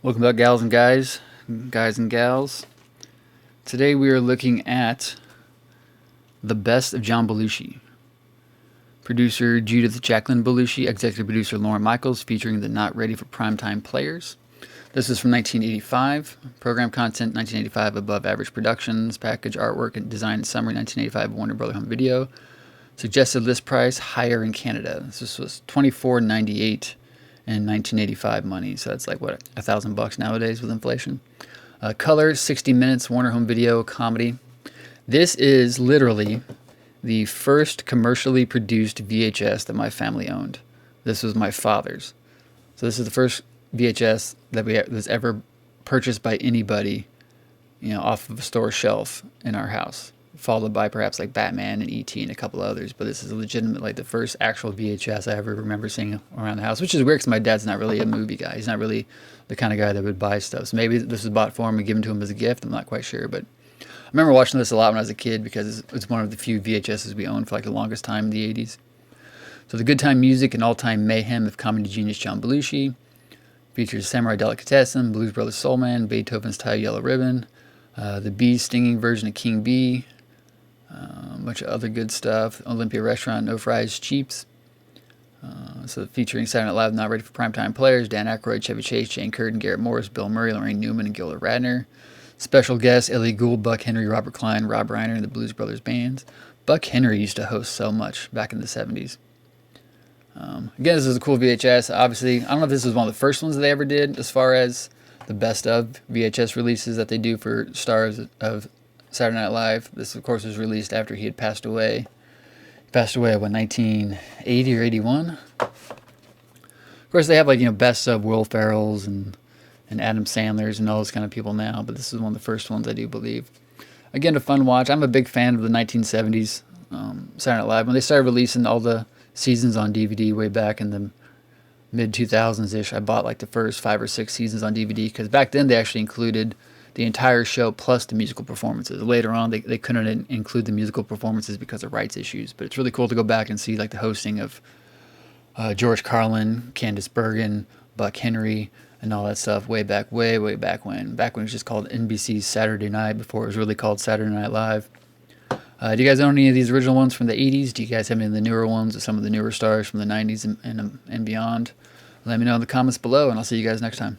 Welcome back, gals and guys and gals. Today we are looking at The Best of John Belushi. Producer Judith Jacqueline Belushi, executive producer Lauren Michaels, featuring the Not Ready for Primetime Players. This is from 1985. Program content 1985, Above Average Productions. Package artwork and design and summary 1985, Warner Brother Home Video. Suggested list price higher in Canada. This was $24.98 in 1985 money, so that's like what, $1,000 nowadays with inflation. Color 60 minutes, Warner Home Video comedy. This is literally the first commercially produced VHS that my family owned. This was my father's. So this is the first VHS that was ever purchased by anybody, off of a store shelf in our house, followed by perhaps like Batman and E.T. and a couple others. But this is legitimate, like the first actual VHS I ever remember seeing around the house, which is weird because my dad's not really a movie guy. He's not really the kind of guy that would buy stuff. So maybe this was bought for him and given to him as a gift. I'm not quite sure, but I remember watching this a lot when I was a kid because it's one of the few VHSs we owned for like the longest time in the 80s. So the good time music and all-time mayhem of comedy genius John Belushi features Samurai Delicatessen, Blues Brothers Soul Man, Beethoven's Tie Yellow Ribbon, the Bee Stinging version of King Bee, a bunch of other good stuff. Olympia Restaurant, No Fries, Cheaps. So featuring Saturday Night Live, Not Ready for Primetime Players, Dan Aykroyd, Chevy Chase, Jane Curtin, Garrett Morris, Bill Murray, Lorraine Newman, and Gilda Radner. Special guests, Ellie Gould, Buck Henry, Robert Klein, Rob Reiner, and the Blues Brothers bands. Buck Henry used to host so much back in the 70s. Again, this is a cool VHS. Obviously, I don't know if this was one of the first ones that they ever did as far as the best of VHS releases that they do for stars of Saturday Night Live. This, of course, was released after he had passed away. He passed away, 1980 or 81? Of course, they have, best of Will Ferrell's and Adam Sandler's and all those kind of people now, but this is one of the first ones, I do believe. Again, a fun watch. I'm a big fan of the 1970s Saturday Night Live. When they started releasing all the seasons on DVD way back in the mid-2000s-ish, I bought like the first 5 or 6 seasons on DVD because back then they actually included the entire show plus the musical performances. Later on, they couldn't include the musical performances because of rights issues, but it's really cool to go back and see like the hosting of George Carlin, Candice Bergen, Buck Henry, and all that stuff way back when. Back when it was just called NBC's Saturday Night before it was really called Saturday Night Live. Do you guys own any of these original ones from the 80s? Do you guys have any of the newer ones or some of the newer stars from the 90s and beyond? Let me know in the comments below, and I'll see you guys next time.